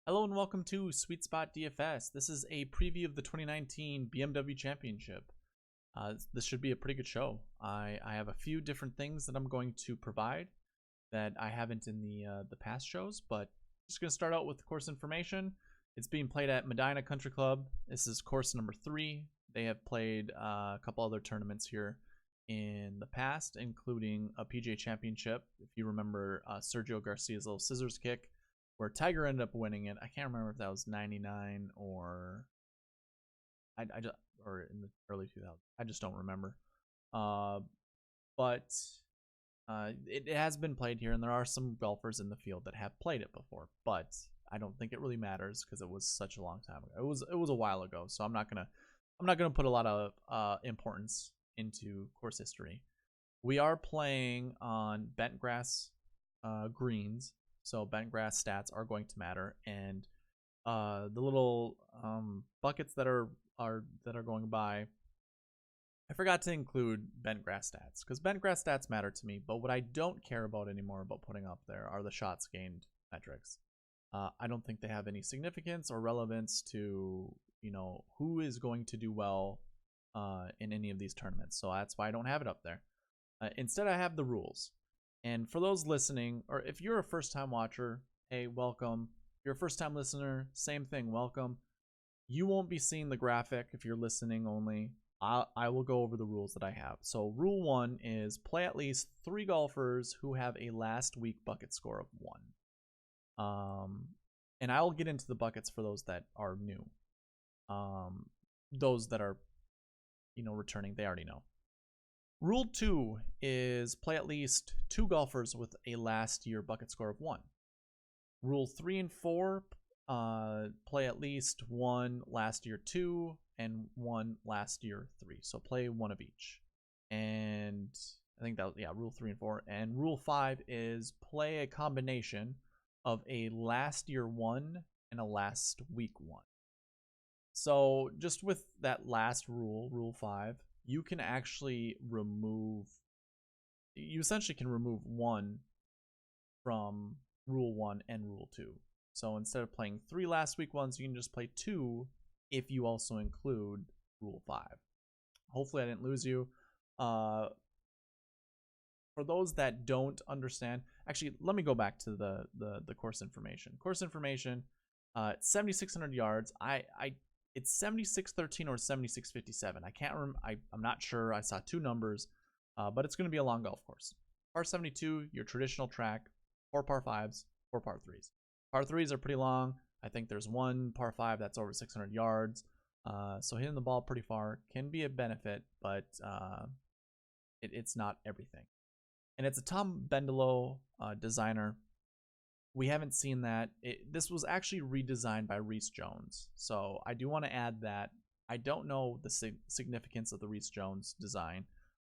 Hello and welcome to Sweet Spot DFS. This is a preview of the 2019 BMW Championship. This should be a pretty good show. I have a few different things that I'm going to provide that I haven't in the past shows, but just going to start out with course information. It's being played at Medina Country Club. This is course number 3. They have played a couple other tournaments here in the past, including a PGA Championship. If you remember Sergio Garcia's little scissors kick, where Tiger ended up winning it. I can't remember if that was 99 or or in the early 2000s. I just don't remember. But it has been played here, and there are some golfers in the field that have played it before. But I don't think it really matters because it was such a long time ago. It was a while ago, so I'm not gonna put a lot of importance into course history. We are playing on bent grass greens. So bent grass stats are going to matter, and the little buckets that are going by, I forgot to include bent grass stats because bent grass stats matter to me. But what I don't care about anymore about putting up there are the shots gained metrics. I don't think they have any significance or relevance to who is going to do well in any of these tournaments. So that's why I don't have it up there. Instead, I have the rules. And for those listening, or if you're a first-time watcher, hey, welcome. If you're a first-time listener, same thing, welcome. You won't be seeing the graphic if you're listening only. I will go over the rules that I have. So rule 1 is play at least 3 golfers who have a last week bucket score of 1. And I'll get into the buckets for those that are new. Those that are, returning, they already know. Rule 2 is play at least 2 golfers with a last year bucket score of 1. Rule 3 and 4, play at least 1 last year 2 and 1 last year 3. So play 1 of each. And I think that, rule 3 and 4. And rule 5 is play a combination of a last year 1 and a last week 1. So just with that last rule, rule 5, you can actually essentially can remove 1 from rule 1 and rule 2. So instead of playing 3 last week ones, you can just play 2 if you also include rule 5. Hopefully I didn't lose you. For those that don't understand, actually, let me go back to the course information. Course information, 7,600 yards. It's 7613 or 7657. I can't remember. I'm not sure. I saw 2 numbers, but it's going to be a long golf course. Par 72, your traditional track. 4 par 5s, 4 par 3s. Par 3s are pretty long. I think there's 1 par 5 that's over 600 yards. So hitting the ball pretty far can be a benefit, but it's not everything. And it's a Tom Bendelow designer. We haven't seen that. This was actually redesigned by Reese Jones. So I do want to add that. I don't know the significance of the Reese Jones design.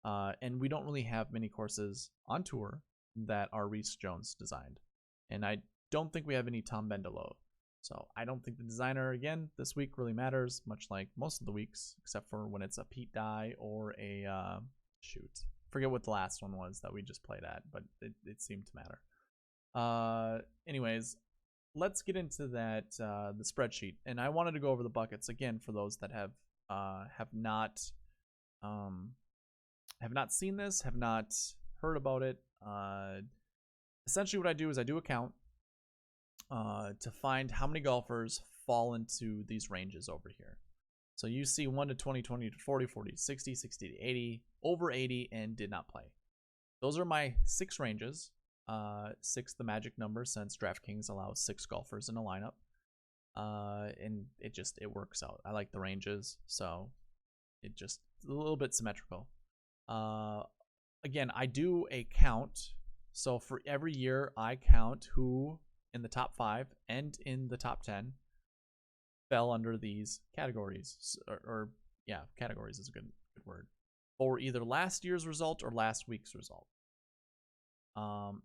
And we don't really have many courses on tour that are Reese Jones designed. And I don't think we have any Tom Bendelow. So I don't think the designer, again, this week really matters, much like most of the weeks, except for when it's a Pete Dye or a, forget what the last one was that we just played at, but it seemed to matter. Anyways, let's get into that the spreadsheet, and I wanted to go over the buckets again for those that have not seen this, have not heard about it. Essentially, what I do is I do a count to find how many golfers fall into these ranges over here. So you see 1 to 20, 20 to 40, 40 to 60, 60 to 80, over 80, and did not play. Those are my 6 ranges. 6 the magic number since DraftKings allows 6 golfers in a lineup, and it works out. I like the ranges, so it just a little bit symmetrical. Again, I do a count, so for every year I count who in the top 5 and in the top 10 fell under these categories, categories is a good word, for either last year's result or last week's result.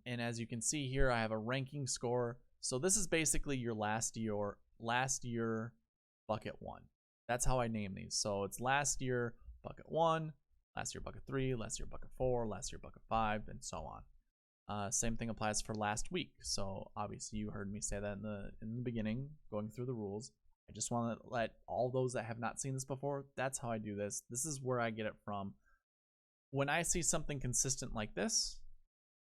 And as you can see here, I have a ranking score. So this is basically your last year bucket 1. That's how I name these. So it's last year bucket 1, last year bucket 3, last year bucket 4, last year bucket 5, and so on. Same thing applies for last week. So obviously you heard me say that in the beginning, going through the rules. I just want to let all those that have not seen this before, that's how I do this. This is where I get it from. When I see something consistent like this,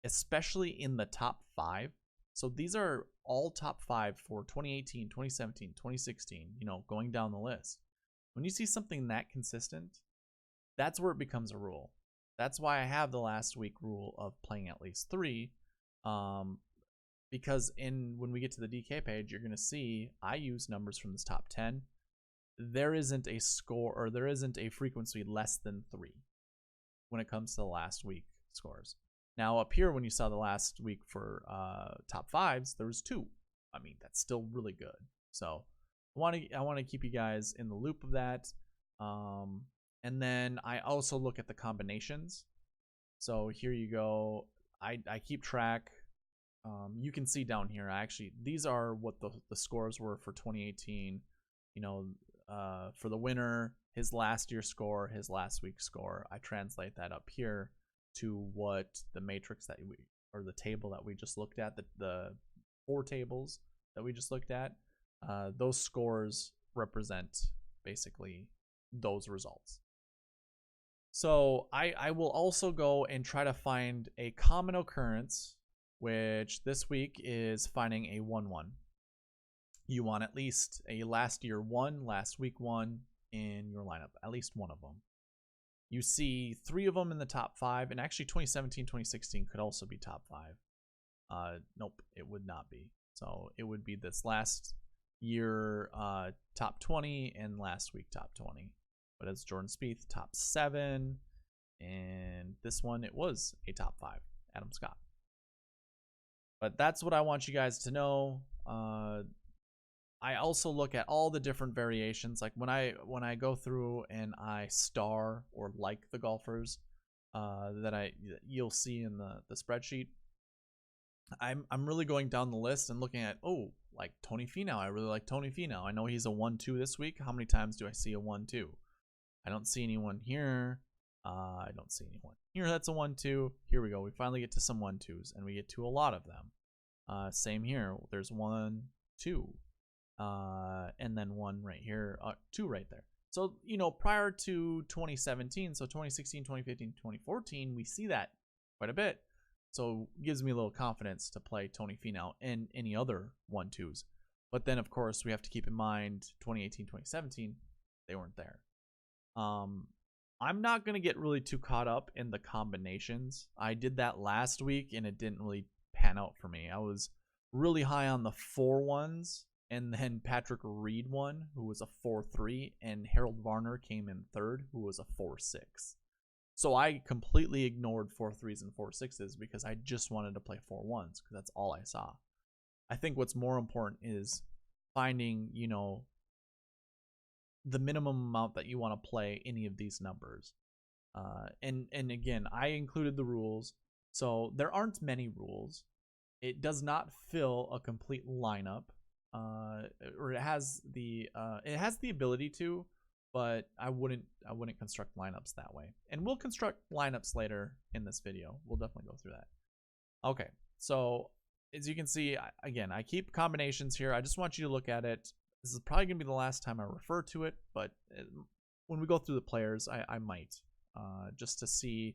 especially in the top 5, so these are all top 5 for 2018, 2017, 2016, going down the list. When you see something that consistent, that's where it becomes a rule. That's why I have the last week rule of playing at least 3, because when we get to the DK page, you're going to see I use numbers from this top 10. There isn't a score, or there isn't a frequency less than 3 when it comes to the last week scores. Now up here, when you saw the last week for top 5s, there was 2. I mean, that's still really good. So I want to keep you guys in the loop of that. And then I also look at the combinations. So here you go. I keep track. You can see down here, these are what the scores were for 2018. For the winner, his last year score, his last week score. I translate that up here to what the matrix or the table that we just looked at, the 4 tables that we just looked at. Those scores represent basically those results. So I will also go and try to find a common occurrence, which this week is finding a 1-1. You want at least a last year 1, last week 1 in your lineup, at least one of them. You see 3 of them in the top 5, and actually 2017, 2016 could also be top 5. Nope, it would not be. So it would be this last year top 20 and last week top 20. But it's Jordan Spieth, top 7. And this one, it was a top 5, Adam Scott. But that's what I want you guys to know. I also look at all the different variations. Like when I go through and I star or like the golfers that you'll see in the spreadsheet, I'm really going down the list and looking at, like Tony Finau. I really like Tony Finau. I know he's a 1-2 this week. How many times do I see a 1-2? I don't see anyone here. I don't see anyone here that's a 1-2. Here we go. We finally get to some 1-2s, and we get to a lot of them. Same here. There's 1, 2, and then 1 right here, 2 right there. So, prior to 2017, so 2016, 2015, 2014, we see that quite a bit. So it gives me a little confidence to play Tony Finau and any other 1-2s. But then, of course, we have to keep in mind 2018, 2017, they weren't there. I'm not going to get really too caught up in the combinations. I did that last week, and it didn't really pan out for me. I was really high on the 4-1s, and then Patrick Reed won, who was a 4-3, and Harold Varner came in 3rd, who was a 4-6. So I completely ignored 4-3s and 4-6s because I just wanted to play 4-1s because that's all I saw. I think what's more important is finding, the minimum amount that you want to play any of these numbers. And again, I included the rules. So there aren't many rules. It does not fill a complete lineup. Or it has the ability to, but I wouldn't construct lineups that way. And we'll construct lineups later in this video. We'll definitely go through that. Okay, so as you can see, again, I keep combinations here. I just want you to look at it. This is probably going to be the last time I refer to it, but when we go through the players, I might, just to see,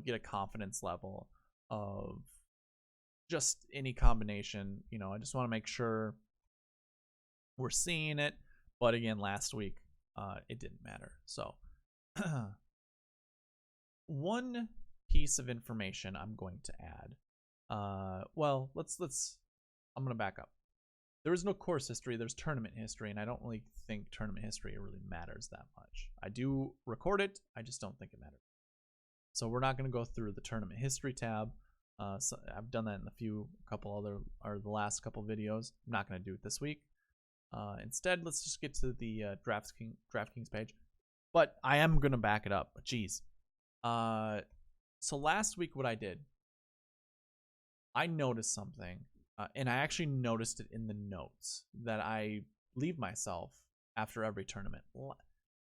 get a confidence level of just any combination. I just want to make sure we're seeing it. But again, last week, it didn't matter. So one piece of information I'm going to add. Well, I'm going to back up. There is no course history, there's tournament history, and I don't really think tournament history really matters that much. I do record it, I just don't think it matters. So we're not going to go through the tournament history tab. So I've done that in the last couple videos. I'm not going to do it this week. Instead, let's just get to the DraftKings page. But I am going to back it up. Jeez. So last week what I did, I noticed something. And I actually noticed it in the notes that I leave myself after every tournament.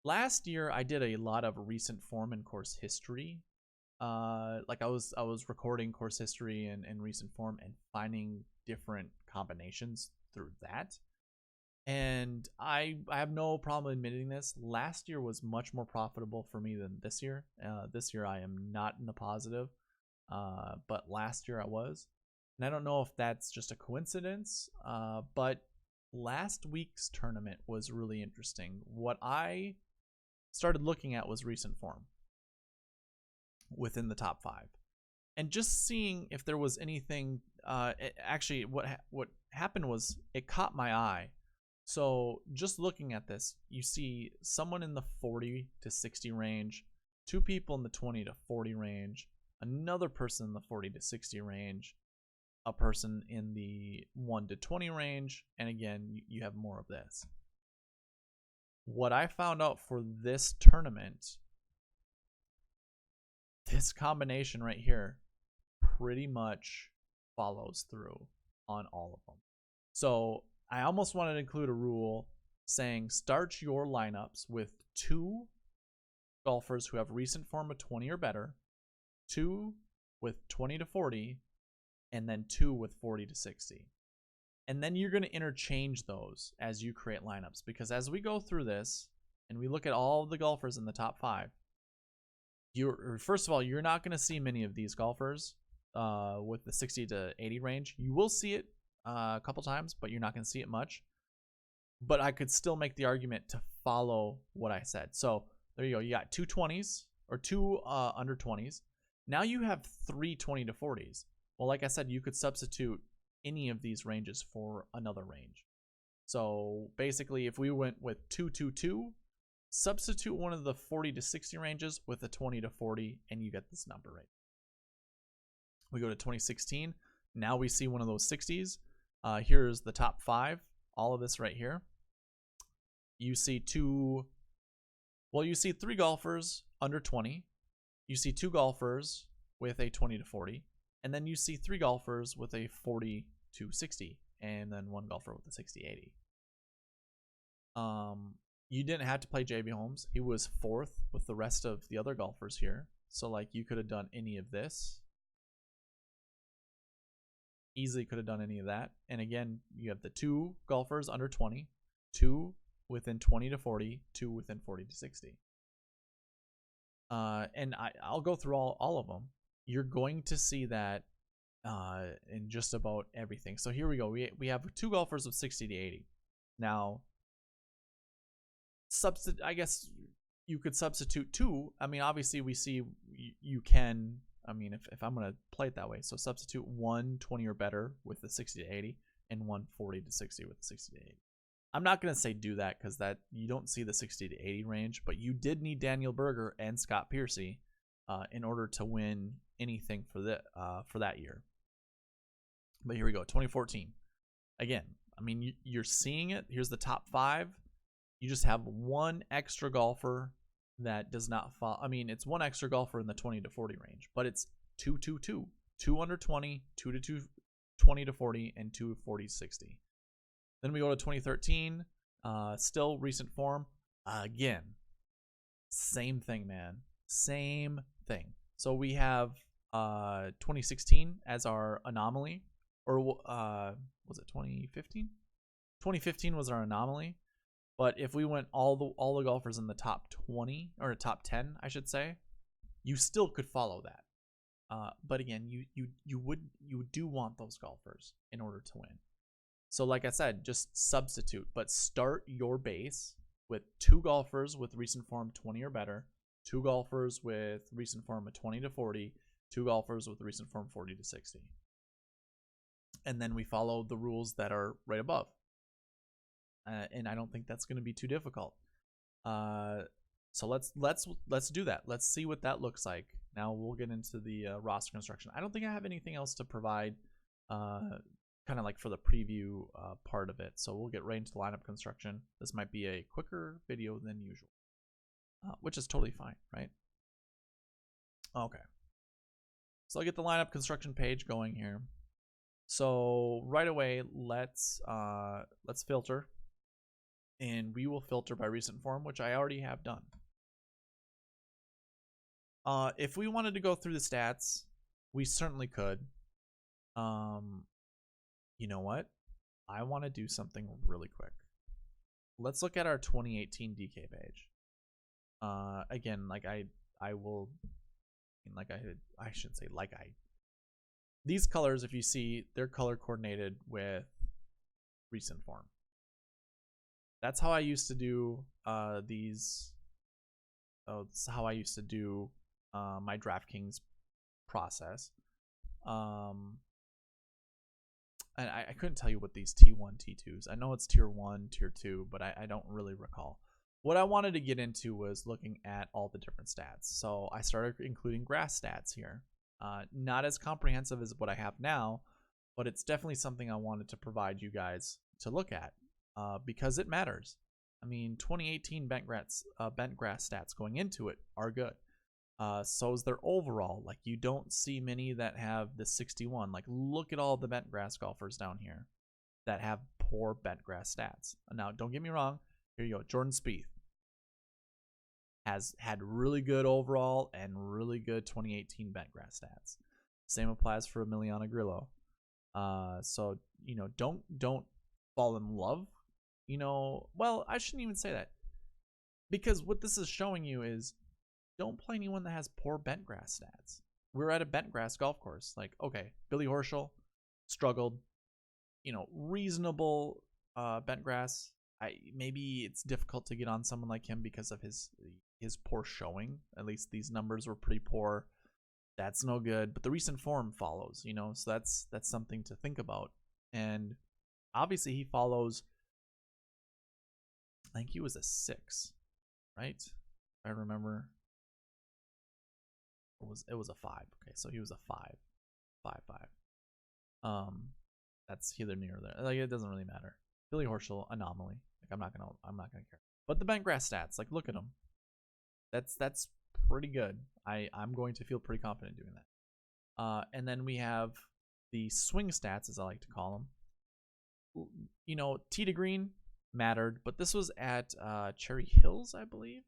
Last year, I did a lot of recent form and course history like I was recording course history and recent form and finding different combinations through that. And I have no problem admitting this. Last year was much more profitable for me than this year. This year I am not in the positive, but last year I was. And I don't know if that's just a coincidence, but last week's tournament was really interesting. What I started looking at was recent form within the top 5. And just seeing if there was anything, actually what happened was it caught my eye. So just looking at this, you see someone in the 40 to 60 range, 2 people in the 20 to 40 range, another person in the 40 to 60 range, a person in the 1 to 20 range, and again, you have more of this. What I found out for this tournament, this combination right here pretty much follows through on all of them. So I almost wanted to include a rule saying start your lineups with 2 golfers who have recent form of 20 or better, 2 with 20 to 40, and then 2 with 40 to 60. And then you're going to interchange those as you create lineups, because as we go through this and we look at all the golfers in the top 5, first of all, you're not going to see many of these golfers with the 60 to 80 range. You will see it a couple times, but you're not going to see it much. But I could still make the argument to follow what I said. So there you go. You got 2 20s or 2 under 20s. Now you have 3 20 to 40s. Well, like I said, you could substitute any of these ranges for another range. So basically, if we went with 2 2 2, substitute one of the 40 to 60 ranges with a 20 to 40, and you get this number right. We go to 2016. Now we see one of those 60s. Here's the top 5. All of this right here. You see 3 golfers under 20. You see 2 golfers with a 20 to 40. And then you see 3 golfers with a 40 to 60. And then 1 golfer with a 60 80. You didn't have to play JB Holmes. He was 4th with the rest of the other golfers here. So like you could have done any of this. Easily could have done any of that. And again, you have the 2 golfers under 20, 2 within 20 to 40, 2 within 40 to 60. And I'll go through all of them. You're going to see that in just about everything. So here we go. We have 2 golfers of 60 to 80. Now, I guess you could substitute 2. I mean, obviously we see you can. I mean, if I'm going to play it that way. So substitute 1 20 or better with the 60 to 80 and 1 40 to 60 with the 60 to 80. I'm not going to say do that because that you don't see the 60 to 80 range, but you did need Daniel Berger and Scott Piercy in order to win anything for that year. But here we go, 2014. Again, I mean, you're seeing it. Here's the top 5. You just have 1 extra golfer that does not fall. I mean, it's 1 extra golfer in the 20 to 40 range, but it's 2 2 2. 2 under 20, 2 to 2, 20 to 40, and 2 40 to 60. Then we go to 2013. Still recent form. Again, same thing, man. Same thing. So we have 2016 as our anomaly. Or was it 2015? 2015 was our anomaly. But if we went all the golfers in the top 20 or top 10, I should say, you still could follow that. But again, you do want those golfers in order to win. So like I said, just substitute, but start your base with 2 golfers with recent form 20 or better, 2 golfers with recent form of 20 to 40, 2 golfers with recent form 40 to 60. And then we follow the rules that are right above. And I don't think that's going to be too difficult. So let's do that. Let's see what that looks like. Now we'll get into the roster construction. I don't think I have anything else to provide kind of like for the preview part of it. So we'll get right into the lineup construction. This might be a quicker video than usual, which is totally fine, right? Okay. So I'll get the lineup construction page going here. So right away, let's filter. And we will filter by recent form, which I already have done. If we wanted to go through the stats, we certainly could. You know what? I want to do something really quick. Let's look at our 2018 DK page. Again, these colors, if you see, they're color coordinated with recent form. That's how I used to do these. Oh, this is how I used to do my DraftKings process. And I couldn't tell you what these T1, T2s. I know it's tier 1, tier 2, but I don't really recall. What I wanted to get into was looking at all the different stats. So I started including grass stats here. Not as comprehensive as what I have now, but it's definitely something I wanted to provide you guys to look at because it matters. I mean, 2018 bent grass stats going into it are good. So is their overall. Like, you don't see many that have the 61. Like, look at all the bent grass golfers down here that have poor bent grass stats. Now, don't get me wrong. Here you go. Jordan Spieth has had really good overall and really good 2018 bent grass stats. Same applies for Emiliano Grillo. So, you know, don't fall in love. You know, well, I shouldn't even say that, because what this is showing you is don't play anyone that has poor bent grass stats. We're at a bent grass golf course. Like, okay, Billy Horschel struggled, you know, reasonable bent grass. Maybe it's difficult to get on someone like him because of his poor showing. At least these numbers were pretty poor. That's no good, but the recent form follows, you know, so that's something to think about. And obviously he follows, I think he was a 6, right? If I remember. It was a 5. Okay, so he was a 5. That's either near there. Like, it doesn't really matter. Billy Horschel, anomaly. Like, I'm not gonna care. But the bent grass stats, like, look at them. That's pretty good. I'm going to feel pretty confident doing that. And then we have the swing stats, as I like to call them. You know, tee to green mattered, but this was at Cherry Hills, I believe.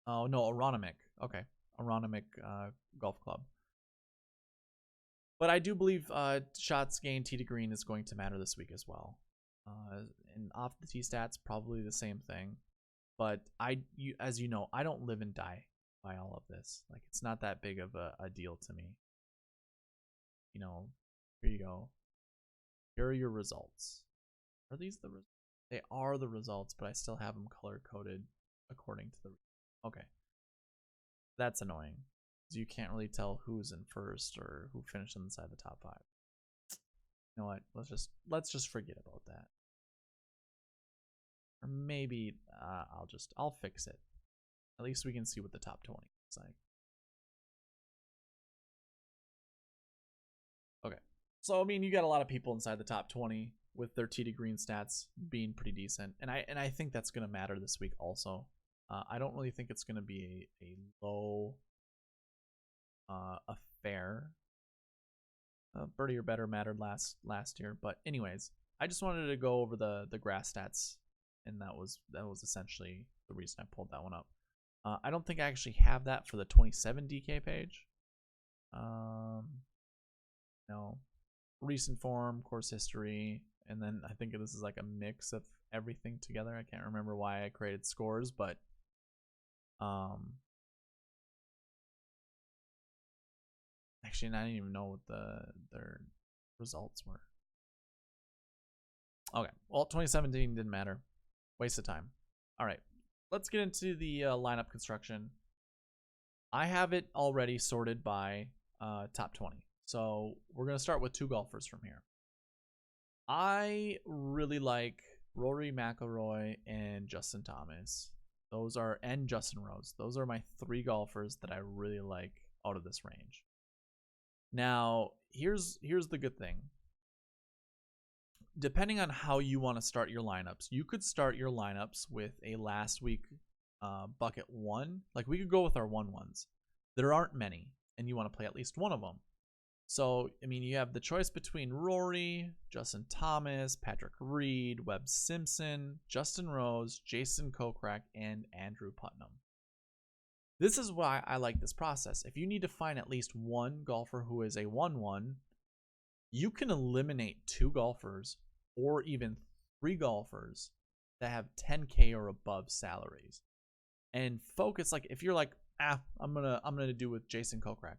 Oh no, Aronimink. Okay, Aronimink Golf Club. But I do believe shots gained tee to green is going to matter this week as well. And off the tee stats, probably the same thing. But as you know, I don't live and die by all of this. Like, it's not that big of a deal to me. You know, here you go. Here are your results. Are these the results? They are the results, but I still have them color coded according to the. Okay, that's annoying. You can't really tell who's in first or who finished inside the top 5. You know what? Let's just forget about that. Or maybe I'll fix it. At least we can see what the top 20 looks like. Okay. So I mean, you got a lot of people inside the top 20 with their tee to green stats being pretty decent, and I think that's going to matter this week also. I don't really think it's going to be a low affair. Birdie or better mattered last year, but anyways, I just wanted to go over the grass stats, and that was essentially the reason I pulled that one up. I don't think I actually have that for the 27 DK page. No, recent form, course history, and then I think this is like a mix of everything together. I can't remember why I created scores, but actually, I didn't even know what their results were. Okay, well, 2017 didn't matter. Waste of time. All right, let's get into the lineup construction. I have it already sorted by top 20. So we're going to start with 2 golfers from here. I really like Rory McIlroy and Justin Thomas. And Justin Rose. Those are my 3 golfers that I really like out of this range. Now, here's the good thing. Depending on how you want to start your lineups, you could start your lineups with a last week bucket 1. Like, we could go with our 1-1s. There aren't many, and you want to play at least one of them. So, I mean, you have the choice between Rory, Justin Thomas, Patrick Reed, Webb Simpson, Justin Rose, Jason Kokrak, and Andrew Putnam. This is why I like this process. If you need to find at least one golfer who is a 1-1, you can eliminate 2 golfers or even 3 golfers that have 10K or above salaries, and focus. Like if you're like, I'm gonna do with Jason Kokrak.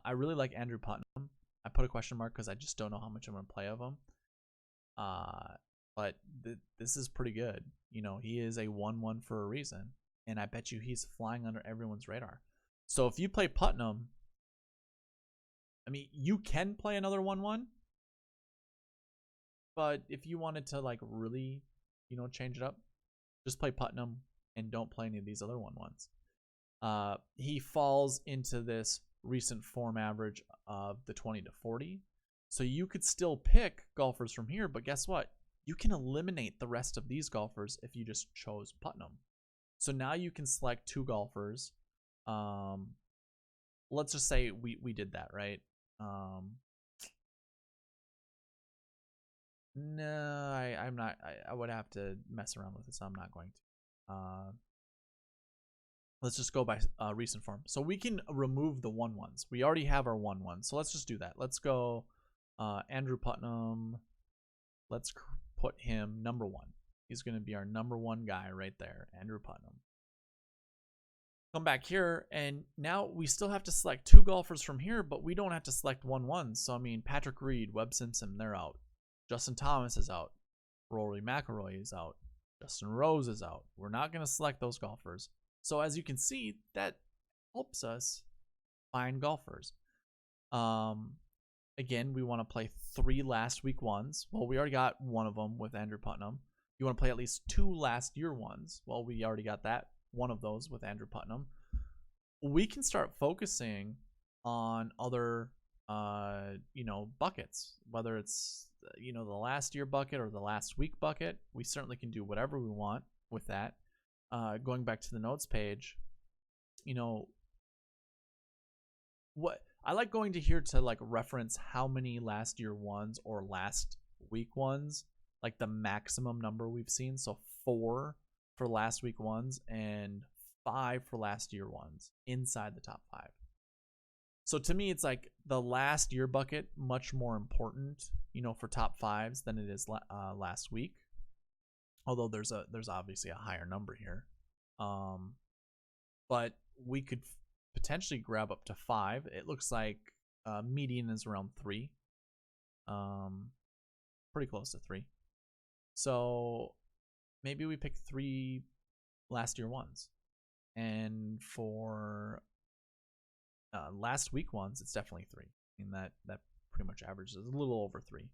I really like Andrew Putnam. I put a question mark because I just don't know how much I'm gonna play of him. But this is pretty good. You know, he is a 1-1 for a reason, and I bet you he's flying under everyone's radar. So if you play Putnam, I mean, you can play another 1-1, but if you wanted to like really, you know, change it up, just play Putnam and don't play any of these other 1-1s. He falls into this recent form average of the 20 to 40. So you could still pick golfers from here, but guess what? You can eliminate the rest of these golfers if you just chose Putnam. So now you can select 2 golfers. Let's just say we did that, right? No, I'm not. I would have to mess around with this. So I'm not going to. Let's just go by recent form. So we can remove the 1-1s. We already have our 1-1. So let's just do that. Let's go Andrew Putnam. Let's put him number 1. He's going to be our number 1 guy right there, Andrew Putnam. Come back here, and now we still have to select 2 golfers from here, but we don't have to select 1-1s. So, I mean, Patrick Reed, Webb Simpson, they're out. Justin Thomas is out. Rory McIlroy is out. Justin Rose is out. We're not going to select those golfers. So, as you can see, that helps us find golfers. Again, we want to play 3 last week 1s. Well, we already got one of them with Andrew Putnam. You want to play at least 2 last year 1s. Well, we already got that. One of those with Andrew Putnam. We can start focusing on other, buckets, whether it's, the last year bucket or the last week bucket. We certainly can do whatever we want with that. Going back to the notes page, what I like going to here to like reference how many last year 1s or last week 1s, like the maximum number we've seen. So 4 for last week 1s and 5 for last year 1s inside the top 5. So to me, it's like the last year bucket much more important, for top 5s than it is last week. Although there's obviously a higher number here, but we could potentially grab up to 5. It looks like median is around 3, pretty close to 3. So maybe we pick 3 last year 1s, and for last week 1s, it's definitely 3. I mean that pretty much averages a little over 3.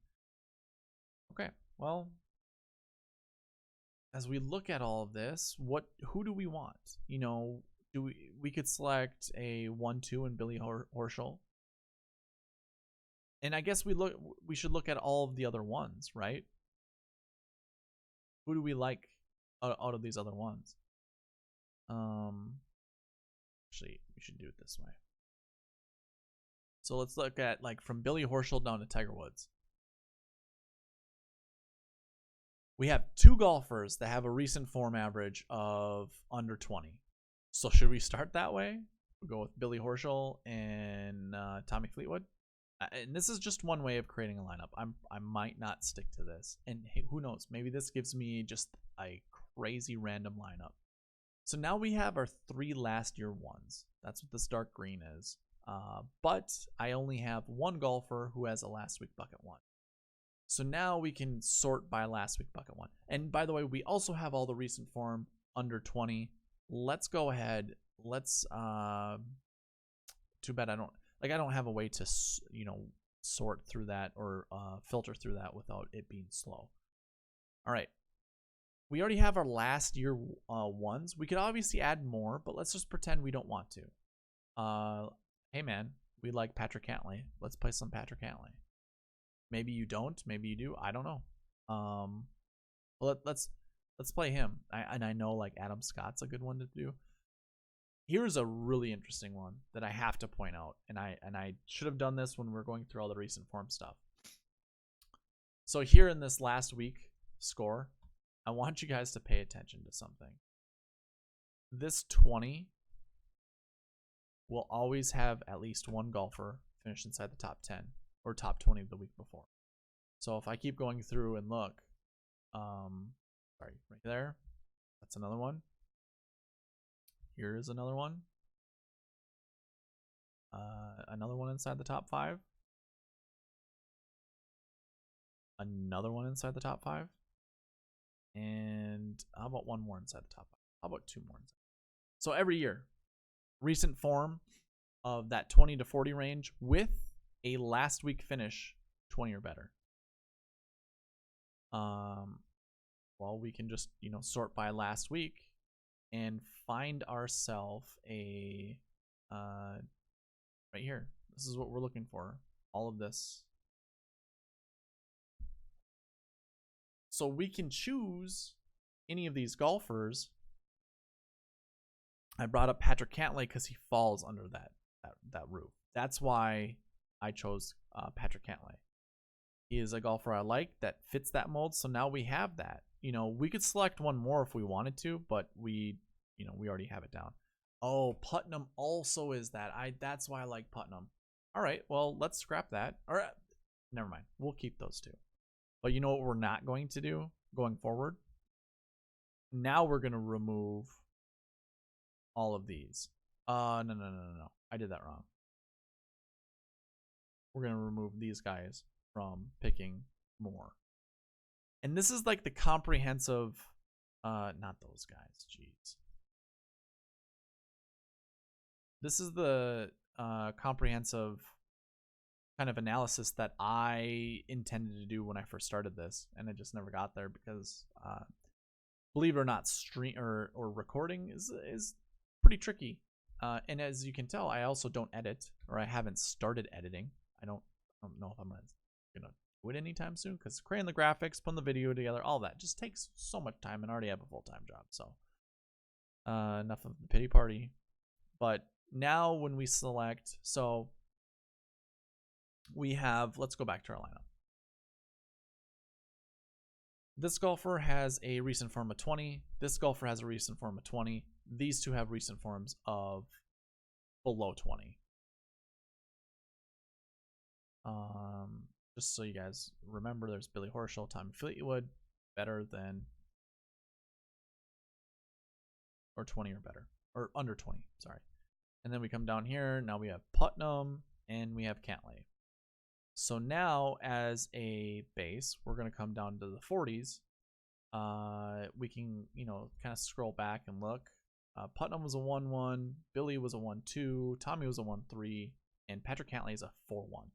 Okay, well, as we look at all of this, who do we want? We could select a 1-2 and Billy Horschel, and I guess we should look at all of the other 1s, right? Who do we like out of these other 1s? Actually, we should do it this way. So let's look at like from Billy Horschel down to Tiger Woods. We have 2 golfers that have a recent form average of under 20. So should we start that way? We'll go with Billy Horschel and Tommy Fleetwood. And this is just one way of creating a lineup. I might not stick to this. And hey, who knows? Maybe this gives me just a crazy random lineup. So now we have our 3 last year 1s. That's what this dark green is. But I only have 1 golfer who has a last week bucket 1. So now we can sort by last week bucket 1. And by the way, we also have all the recent form under 20. Let's go ahead. Let's too bad I don't have a way to sort through that or filter through that without it being slow. All right. We already have our last year 1s. We could obviously add more, but let's just pretend we don't want to. Hey man, we like Patrick Cantlay. Let's play some Patrick Cantlay. Maybe you don't. Maybe you do. I don't know. Well, let's play him. I know like Adam Scott's a good one to do. Here's a really interesting one that I have to point out, and I should have done this when we were going through all the recent form stuff. So here in this last week score, I want you guys to pay attention to something. This 20 will always have at least one golfer finish inside the top 10 or top 20 the week before. So if I keep going through and look, sorry, right there, that's another one. Here's another one. Another one inside the top 5. Another one inside the top 5. And how about one more inside the top 5? How about 2 more inside? So every year, recent form of that 20 to 40 range with a last week finish 20 or better. Well, we can just, sort by last week and find ourselves a right here. This is what we're looking for. All of this. So we can choose any of these golfers. I brought up Patrick Cantlay because he falls under that roof. That's why I chose Patrick Cantlay. He is a golfer I like that fits that mold. So now we have that. We could select one more if we wanted to, but we already have it down. Oh, Putnam also is that. That's why I like Putnam. All right, well, let's scrap that. All right, never mind. We'll keep those 2. But you know what we're not going to do going forward? Now we're going to remove all of these. No. I did that wrong. We're going to remove these guys from picking more. And this is like the comprehensive, not those guys, jeez. This is the comprehensive kind of analysis that I intended to do when I first started this, and I just never got there because, believe it or not, stream or recording is pretty tricky. And as you can tell, I also don't edit, or I haven't started editing. I don't know if I'm gonna do it anytime soon because creating the graphics, putting the video together, all that just takes so much time, and I already have a full-time job. So enough of the pity party. But now when we select, so we have, let's go back to our lineup. This golfer has a recent form of 20. This golfer has a recent form of 20. These 2 have recent forms of below 20. Just so you guys remember, there's Billy Horschel, Tommy Fleetwood, better than, or 20 or better, or under 20, sorry. And then we come down here, now we have Putnam, and we have Cantlay. So now, as a base, we're going to come down to the 40s. We can, kind of scroll back and look. Putnam was a 1-1, Billy was a 1-2, Tommy was a 1-3, and Patrick Cantlay is a 4-1.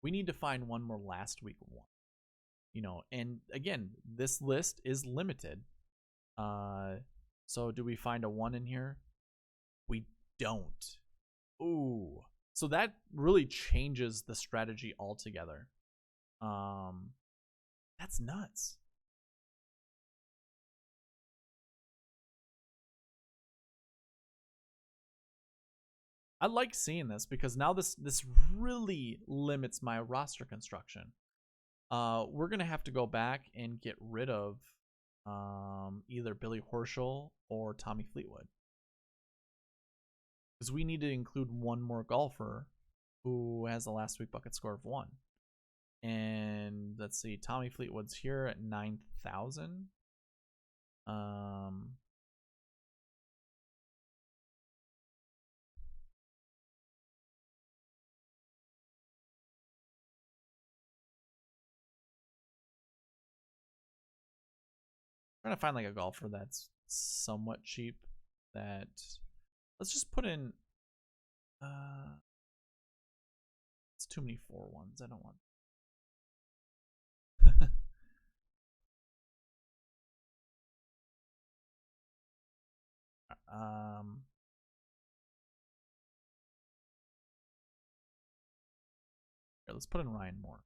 We need to find one more last week 1. And again, this list is limited. So do we find a 1 in here? We don't. Ooh. So that really changes the strategy altogether. That's nuts. I like seeing this because now this really limits my roster construction. We're gonna have to go back and get rid of either Billy Horschel or Tommy Fleetwood, because we need to include one more golfer who has a last week bucket score of 1. And let's see, Tommy Fleetwood's here at 9,000. Trying to find like a golfer that's somewhat cheap. That, let's just put in. It's too many 4-1s. I don't want. Here, let's put in Ryan Moore.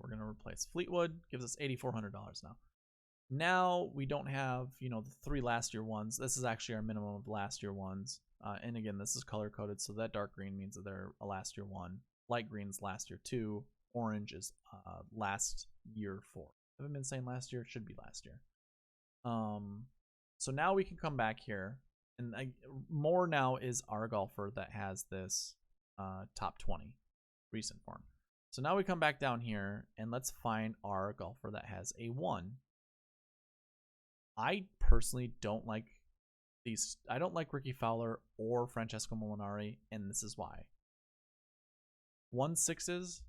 We're gonna replace Fleetwood. Gives us $8,400 now. Now we don't have, the 3 last year ones. This is actually our minimum of last year ones. And again, this is color coded, so that dark green means that they're a last year 1. Light green is last year 2. Orange is last year 4. I haven't been saying last year. It should be last year. So now we can come back here And more now is our golfer that has this top 20 recent form. So now we come back down here and let's find our golfer that has a 1. I personally don't like these. I don't like Ricky Fowler or Francesco Molinari, and this is why. 1/6s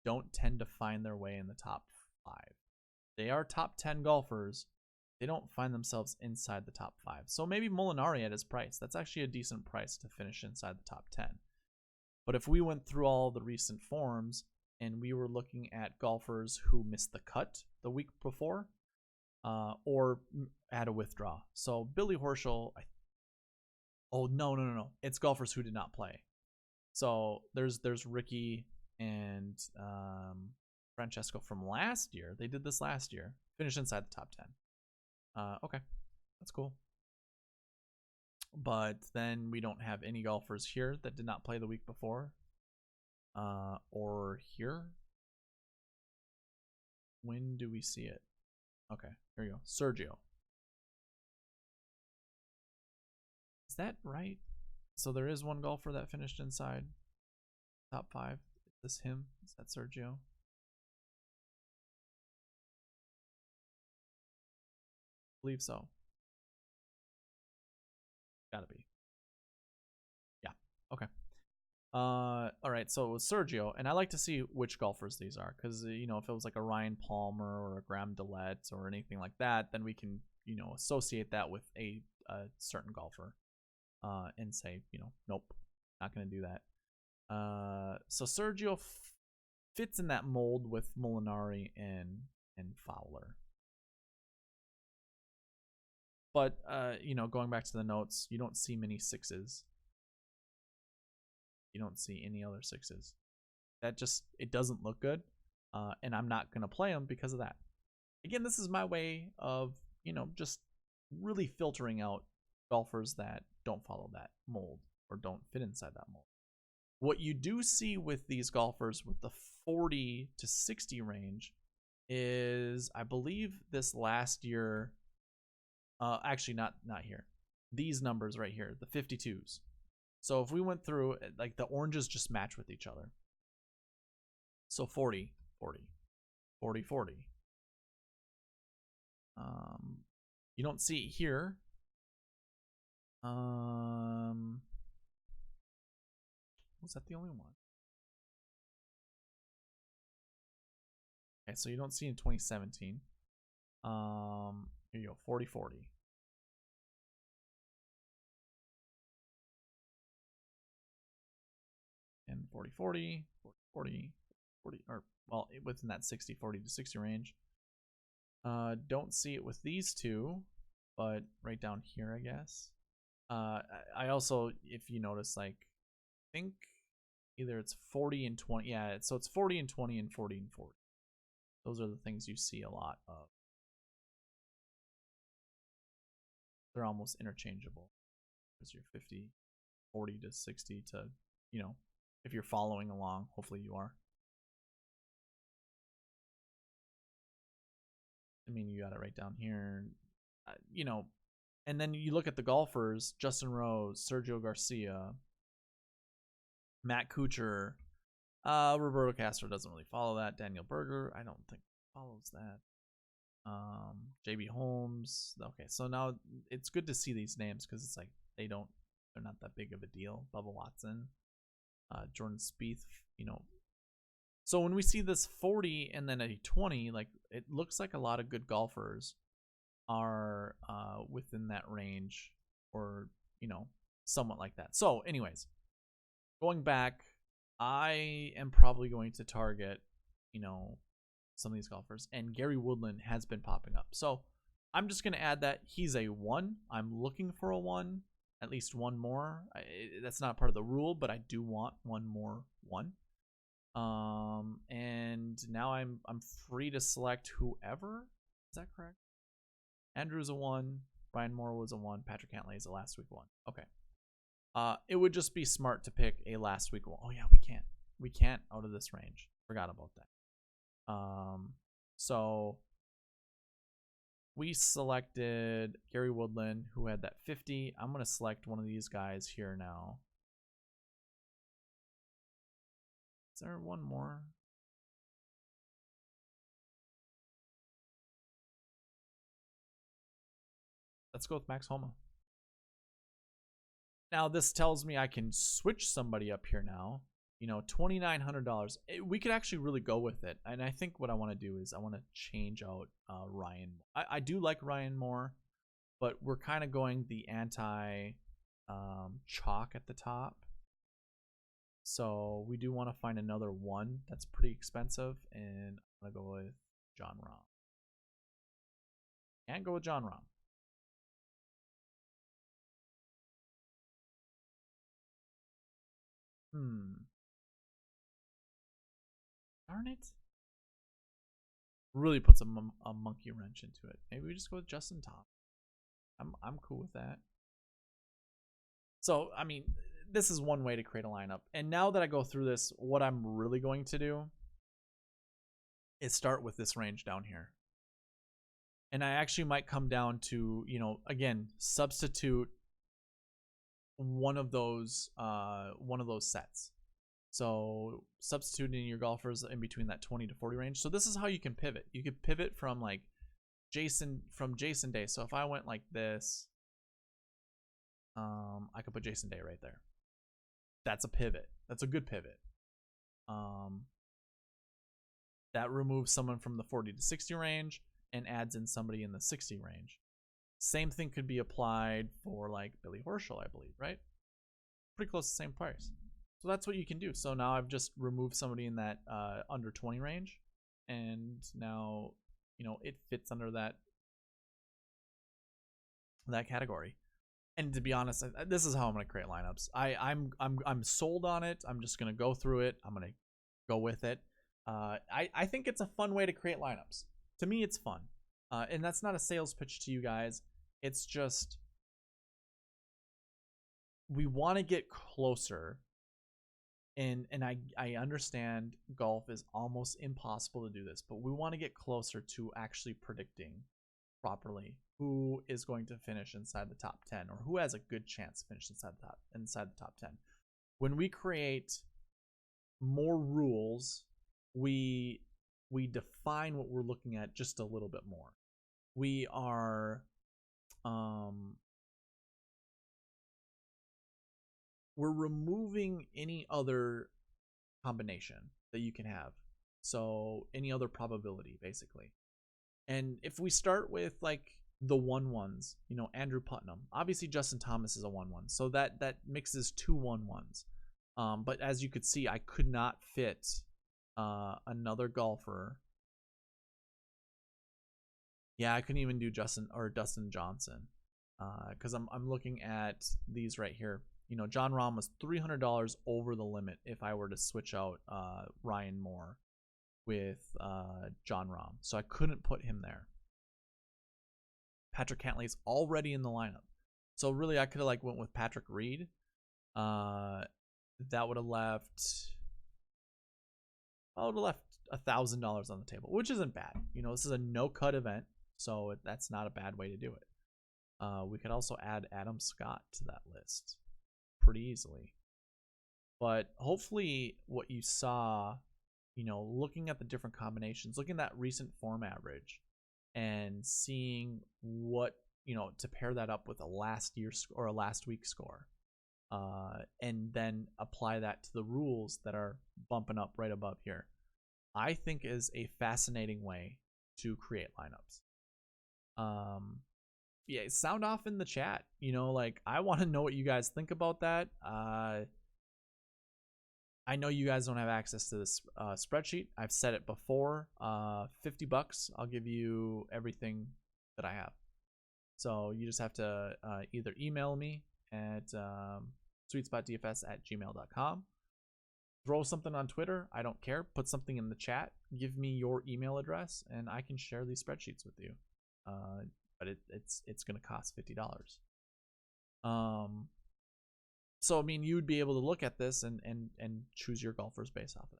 don't tend to find their way in the top 5. They are top 10 golfers. They don't find themselves inside the top 5. So maybe Molinari at his price. That's actually a decent price to finish inside the top 10. But if we went through all the recent forms and we were looking at golfers who missed the cut the week before or had a withdraw. So Billy Horschel, no. It's golfers who did not play. So there's Ricky and Francesco from last year. They did this last year. Finished inside the top 10. Okay, that's cool. But then we don't have any golfers here that did not play the week before. Or here. When do we see it? Okay, here we go. Sergio. Is that right? So there is one golfer that finished inside top 5. Is this him? Is that Sergio? I believe so. Gotta be. Yeah. Okay. All right. So it was Sergio, and I like to see which golfers these are, because if it was like a Ryan Palmer or a Graham Dillette or anything like that, then we can associate that with a certain golfer, and say nope, not gonna do that. So Sergio fits in that mold with Molinari and Fowler. But, going back to the notes, you don't see many 6s. You don't see any other 6s. It doesn't look good. And I'm not going to play them because of that. Again, this is my way of, just really filtering out golfers that don't follow that mold or don't fit inside that mold. What you do see with these golfers with the 40 to 60 range is, I believe this last year, actually not here. These numbers right here, the 52s. So if we went through, like, the oranges just match with each other. So 40, 40, 40, 40. You don't see it here. Was that the only one? Okay, so you don't see in 2017. Here you go, 40, 40. And 40, 40, 40, 40, 40, or, well, within that 60, 40 to 60 range. Don't see it with these two, but right down here, I guess. I also, if you notice, like, I think either it's 40 and 20. Yeah, so it's 40 and 20 and 40 and 40. Those are the things you see a lot of. They're almost interchangeable. Because you're 50, 40 to 60 to, if you're following along, hopefully you are. I mean, you got it right down here. And then you look at the golfers: Justin Rose, Sergio Garcia, Matt Kuchar, Roberto Castro doesn't really follow that. Daniel Berger, I don't think follows that. JB Holmes. Okay, so now it's good to see these names because it's like they're not that big of a deal. Bubba Watson, Jordan Spieth, So when we see this 40 and then a 20, like, it looks like a lot of good golfers are within that range, or somewhat like that. So anyways, going back, I am probably going to target some of these golfers, and Gary Woodland has been popping up, so I'm just going to add that he's a 1. I'm looking for a 1, at least one more. That's not part of the rule, but I do want one more 1. And now I'm free to select whoever. Is that correct? Andrew's a 1. Ryan Moore was a 1. Patrick Cantlay is a last week 1. Okay. It would just be smart to pick a last week 1. Oh yeah, we can't. We can't out of this range. Forgot about that. So we selected Gary Woodland, who had that 50. I'm going to select one of these guys here now. Is there one more? Let's go with Max Homa. Now this tells me I can switch somebody up here now. You know, $2,900. We could actually really go with it. And I think what I want to do is I want to change out Ryan. I do like Ryan more, but we're kind of going the anti chalk at the top. So we do want to find another one that's pretty expensive, and I'm going to go with John Rahm. And go with John Rahm. Darn it. Really puts a monkey wrench into it. Maybe we just go with Justin Thomas. I'm cool with that. So, I mean, this is one way to create a lineup. And now that I go through this, what I'm really going to do is start with this range down here. And I actually might come down to, you know, again, substitute one of those sets. So substituting your golfers in between that 20 to 40 range. So this is how you can pivot. You could pivot from like Jason Day. So if I went like this, I could put Jason Day right there. That's a pivot. That's a good pivot. That removes someone from the 40 to 60 range and adds in somebody in the 60 range. Same thing could be applied for like Billy Horschel, I believe, right? Pretty close to the same price. So that's what you can do. So now I've just removed somebody in that under 20 range, and now, you know, it fits under that category. And to be honest, this is how I'm going to create lineups. I'm sold on it. I'm just going to go through it. I'm going to go with it. I think it's a fun way to create lineups. To me, it's fun. And that's not a sales pitch to you guys. It's just we want to get closer. And I understand golf is almost impossible to do this, but we want to get closer to actually predicting properly who is going to finish inside the top 10, or who has a good chance to finish inside the top 10. When we create more rules, we define what we're looking at just a little bit more. We are we're removing any other combination that you can have. So any other probability, basically. And if we start with like the 1-1s, you know, Andrew Putnam, obviously Justin Thomas is a 1-1. So that mixes 2 1-1s. But as you could see, I could not fit another golfer. Yeah, I couldn't even do Dustin Johnson. Because I'm looking at these right here. You know, John Rahm was $300 over the limit if I were to switch out Ryan Moore with John Rahm. So I couldn't put him there. Patrick Cantley's already in the lineup. So really I could have like went with Patrick Reed. That would have left $1,000 on the table, which isn't bad. You know, this is a no-cut event, so that's not a bad way to do it. We could also add Adam Scott to that list pretty easily. But hopefully what you saw, you know, looking at the different combinations, looking at that recent form average and seeing what, you know, to pair that up with a last year or a last week score, and then apply that to the rules that are bumping up right above here, I think is a fascinating way to create lineups. Yeah, sound off in the chat. You know, like, I want to know what you guys think about that. I know you guys don't have access to this spreadsheet. I've said it before. $50, I'll give you everything that I have. So you just have to either email me at sweetspotdfs@gmail.com. Throw something on Twitter. I don't care. Put something in the chat. Give me your email address, and I can share these spreadsheets with you. But it's going to cost $50. So I mean, you'd be able to look at this and choose your golfers based off of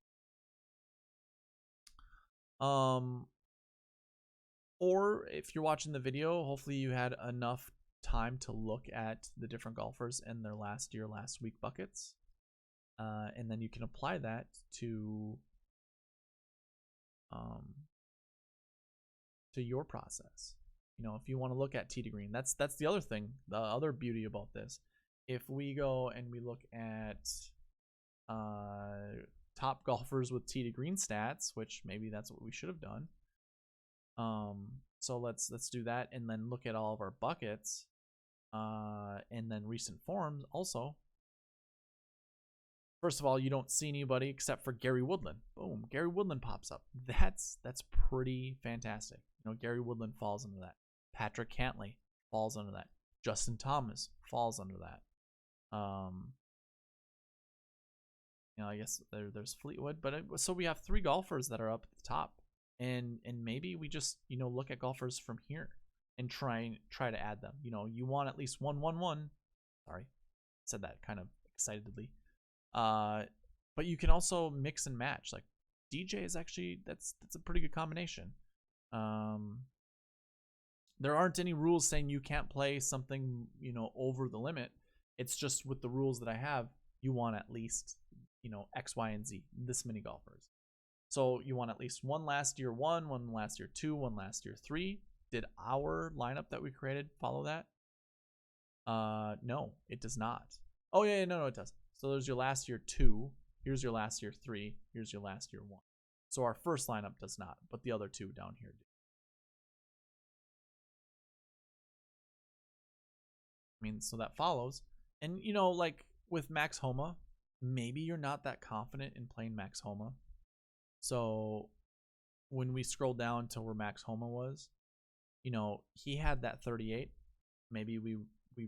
it. Or if you're watching the video, hopefully you had enough time to look at the different golfers and their last week buckets. And then you can apply that to your process. You know, if you want to look at tee to green, that's the other thing, the other beauty about this. If we go and we look at top golfers with tee to green stats, which maybe that's what we should have done. So let's do that, and then look at all of our buckets, and then recent forms also. First of all, you don't see anybody except for Gary Woodland. Boom, Gary Woodland pops up. That's pretty fantastic. You know, Gary Woodland falls into that. Patrick Cantlay falls under that. Justin Thomas falls under that. You know, I guess there's Fleetwood, but so we have 3 golfers that are up at the top, and maybe we just, you know, look at golfers from here and try to add them. You know, you want at least 1-1-1. Sorry, said that kind of excitedly. But you can also mix and match. Like DJ is actually that's a pretty good combination. There aren't any rules saying you can't play something, you know, over the limit. It's just with the rules that I have, you want at least, you know, X, Y, and Z, this many golfers. So you want at least one last year 1, one last year 2, one last year 3. Did our lineup that we created follow that? No, it does not. Oh yeah, no, it does. So there's your last year 2. Here's your last year 3. Here's your last year 1. So our first lineup does not, but the other 2 down here do. I mean, so that follows. And, you know, like with Max Homa, maybe you're not that confident in playing Max Homa. So when we scroll down to where Max Homa was, you know, he had that 38. Maybe we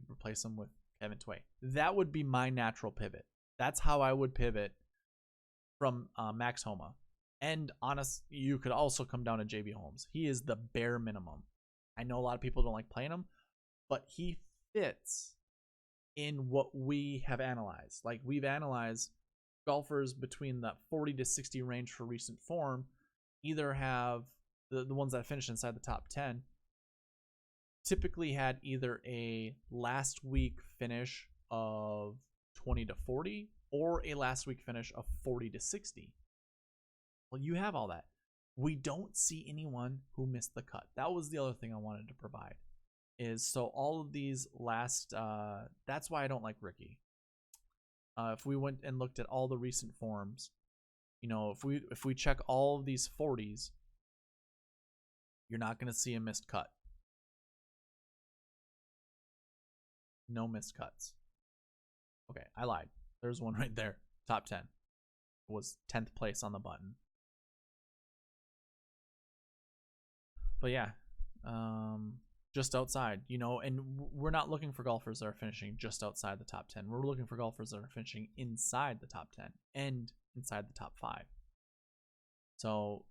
replace him with Kevin Tway. That would be my natural pivot. That's how I would pivot from Max Homa. And honest, you could also come down to JB Holmes. He is the bare minimum. I know a lot of people don't like playing him, but he fits in what we have analyzed. Like, we've analyzed golfers between that 40 to 60 range for recent form, either have the ones that finish inside the top 10 typically had either a last week finish of 20 to 40 or a last week finish of 40 to 60. Well, you have all that. We don't see anyone who missed the cut. That was the other thing I wanted to provide. Is so all of these last, that's why I don't like Ricky. If we went and looked at all the recent forms, you know, if we check all of these 40s, you're not going to see a missed cut. No missed cuts. Okay, I lied. There's one right there. Top 10. It was 10th place on the button. But yeah, just outside, you know, and we're not looking for golfers that are finishing just outside the top 10. We're looking for golfers that are finishing inside the top 10 and inside the top 5. So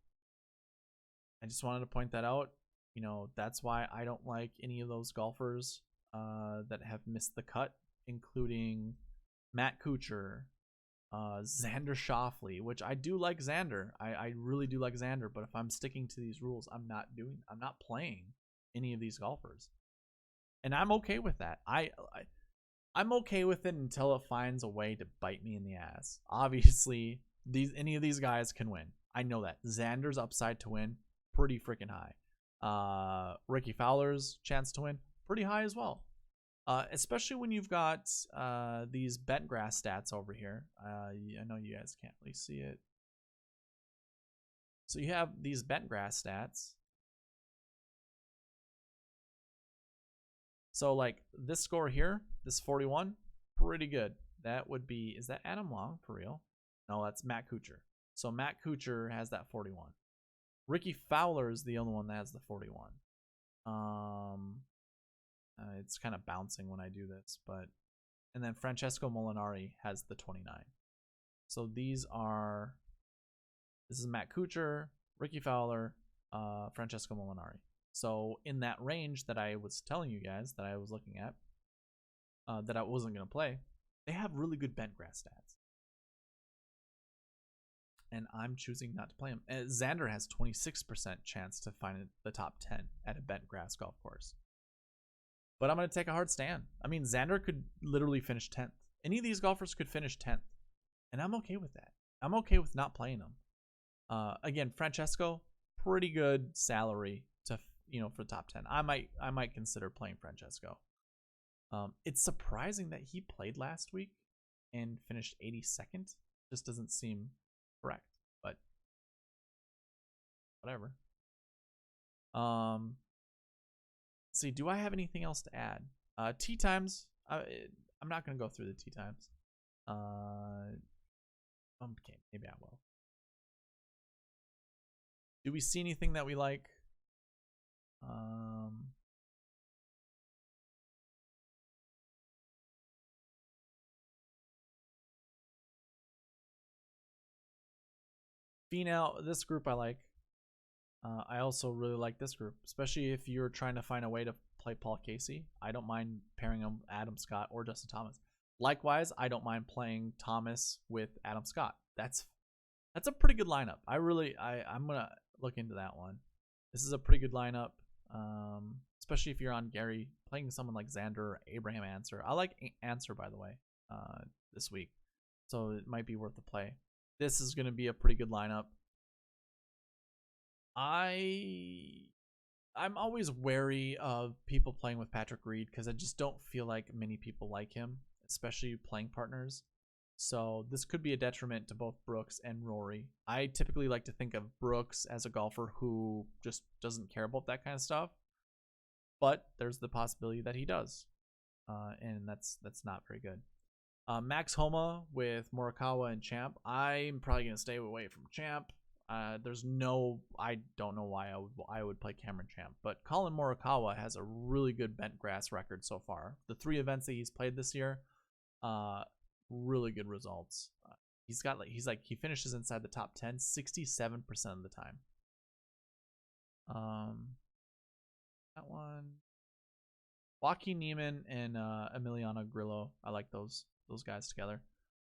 I just wanted to point that out. You know, that's why I don't like any of those golfers that have missed the cut, including Matt Kuchar, Xander Schauffele, which I do like Xander. I really do like Xander, but if I'm sticking to these rules, I'm not playing any of these golfers. And I'm okay with that. I'm okay with it until it finds a way to bite me in the ass. Obviously, any of these guys can win. I know that. Xander's upside to win, pretty freaking high. Ricky Fowler's chance to win, pretty high as well. Especially when you've got these Bentgrass stats over here. I know you guys can't really see it. So you have these Bentgrass stats. So like this score here, this 41, pretty good. That would be, is that Adam Long for real? No, that's Matt Kuchar. So Matt Kuchar has that 41. Ricky Fowler is the only one that has the 41. It's kind of bouncing when I do this, but, and then Francesco Molinari has the 29. So this is Matt Kuchar, Ricky Fowler, Francesco Molinari. So in that range that I was telling you guys that I was looking at, that I wasn't going to play, they have really good Bentgrass stats. and I'm choosing not to play him. And Xander has 26% chance to find the top 10 at a bent grass golf course. But I'm going to take a hard stand. I mean, Xander could literally finish 10th. Any of these golfers could finish 10th. And I'm okay with that. I'm okay with not playing them. Again, Francesco, pretty good salary to, for top 10. I might consider playing Francesco. It's surprising that he played last week and finished 82nd. Just doesn't seem correct, but whatever. Let's see, do I have anything else to add? Tee times. I'm not gonna go through the tee times. Okay, maybe I will. Do we see anything that we like? Finau, this group I like. I also really like this group, especially if you're trying to find a way to play Paul Casey. I don't mind pairing him with Adam Scott or Justin Thomas. Likewise, I don't mind playing Thomas with Adam Scott. That's a pretty good lineup. I'm gonna look into that one. This is a pretty good lineup, especially if you're on Gary playing someone like Xander or Abraham Answer. I like Answer, by the way, this week, so it might be worth the play. This is gonna be a pretty good lineup. I'm always wary of people playing with Patrick Reed because I just don't feel like many people like him, especially playing partners. So this could be a detriment to both Brooks and Rory. I typically like to think of Brooks as a golfer who just doesn't care about that kind of stuff, but there's the possibility that he does, and that's not very good. Max Homa with Morikawa and Champ. I'm probably gonna stay away from Champ. I don't know why I would play Cameron Champ, but Colin Morikawa has a really good bent grass record so far. The 3 events that he's played this year, really good results. He finishes inside the top 10 67% of the time. That one, Joaquin Niemann and Emiliano Grillo. I like those guys together.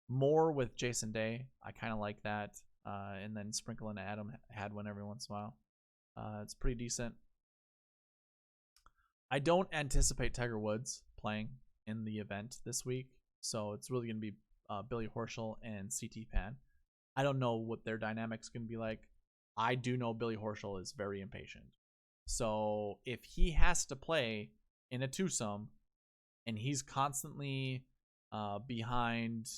More with Jason Day. I kind of like that. And then sprinkle in Adam Hadwin every once in a while. It's pretty decent. I don't anticipate Tiger Woods playing in the event this week, so it's really going to be Billy Horschel and CT Pan. I don't know what their dynamic's going to be like. I do know Billy Horschel is very impatient. So if he has to play in a twosome and he's constantly behind...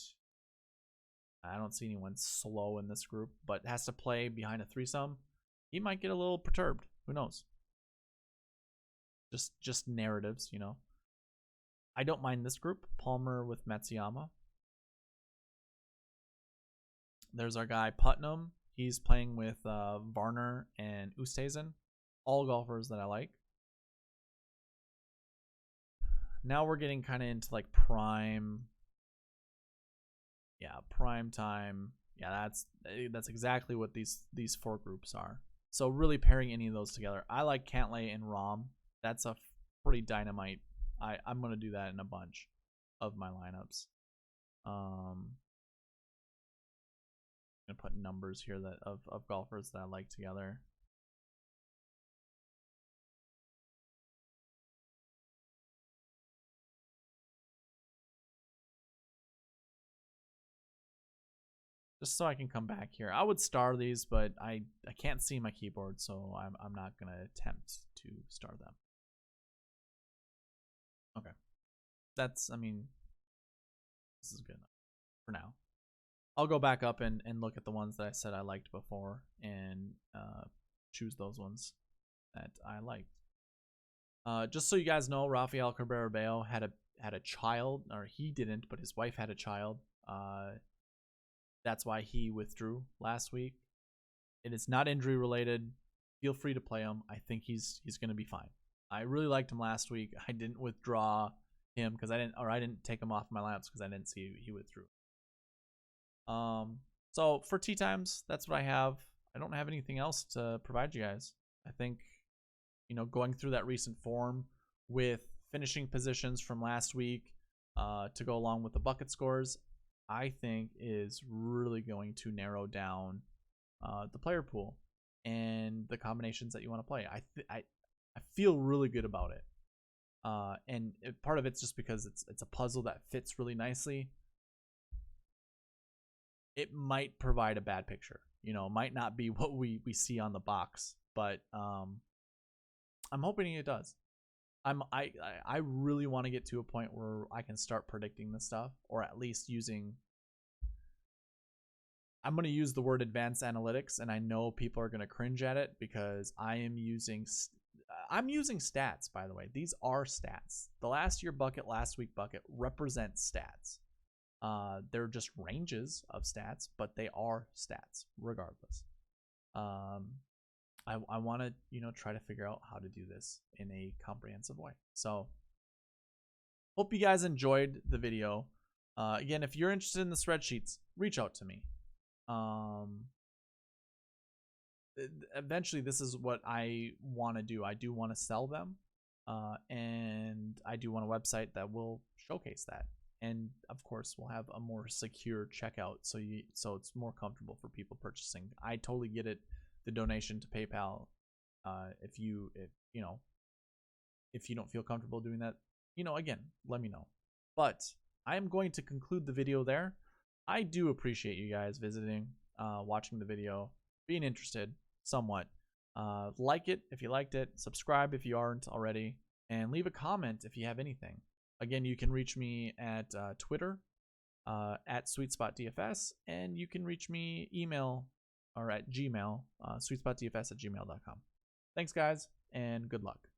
I don't see anyone slow in this group, but has to play behind a threesome, he might get a little perturbed. Who knows? Just narratives, I don't mind this group. Palmer with Matsuyama. There's our guy Putnam. He's playing with Varner and Oosthuizen. All golfers that I like. Now we're getting kind of into like prime. Yeah, prime time. Yeah, that's exactly what these 4 groups are. So really pairing any of those together. I like Cantlay and Rahm. That's a pretty dynamite. I'm gonna do that in a bunch of my lineups. I'm gonna put numbers here that of golfers that I like together. Just so I can come back here. I would star these, but I can't see my keyboard, so I'm not gonna attempt to star them. Okay, this is good enough for now. I'll go back up and look at the ones that I said I liked before and choose those ones that I liked. Just so you guys know, Rafael Cabrera Bello had a child, or he didn't, but his wife had a child. That's why he withdrew last week. It is not injury related. Feel free to play him. I think he's going to be fine. I really liked him last week. I didn't withdraw him because I didn't take him off my lineups because I didn't see he withdrew. So for tee times, that's what I have. I don't have anything else to provide you guys. I think, going through that recent form with finishing positions from last week to go along with the bucket scores, I think is really going to narrow down the player pool, and the combinations that you want to play. I feel really good about it. And part of it's just because it's a puzzle that fits really nicely. It might provide a bad picture, might not be what we see on the box, but I'm hoping it does. I really want to get to a point where I can start predicting this stuff, or at least using. I'm going to use the word advanced analytics, and I know people are going to cringe at it because I'm using stats, by the way. These are stats. The last year bucket, last week bucket represent stats. They're just ranges of stats, but they are stats regardless. I want to, try to figure out how to do this in a comprehensive way. So hope you guys enjoyed the video. Again, if you're interested in the spreadsheets, reach out to me. Eventually this is what I want to do. I do want to sell them, and I do want a website that will showcase that, and of course we'll have a more secure checkout so it's more comfortable for people purchasing. I totally get it, the donation to PayPal. If you don't feel comfortable doing that, again, let me know. But I am going to conclude the video there. I do appreciate you guys visiting, watching the video, being interested somewhat. Like it if you liked it, subscribe if you aren't already, and leave a comment if you have anything. Again, you can reach me at Twitter, at SweetSpotDFS, and you can reach me email or at Gmail, sweetspotdfs@gmail.com. Thanks, guys, and good luck.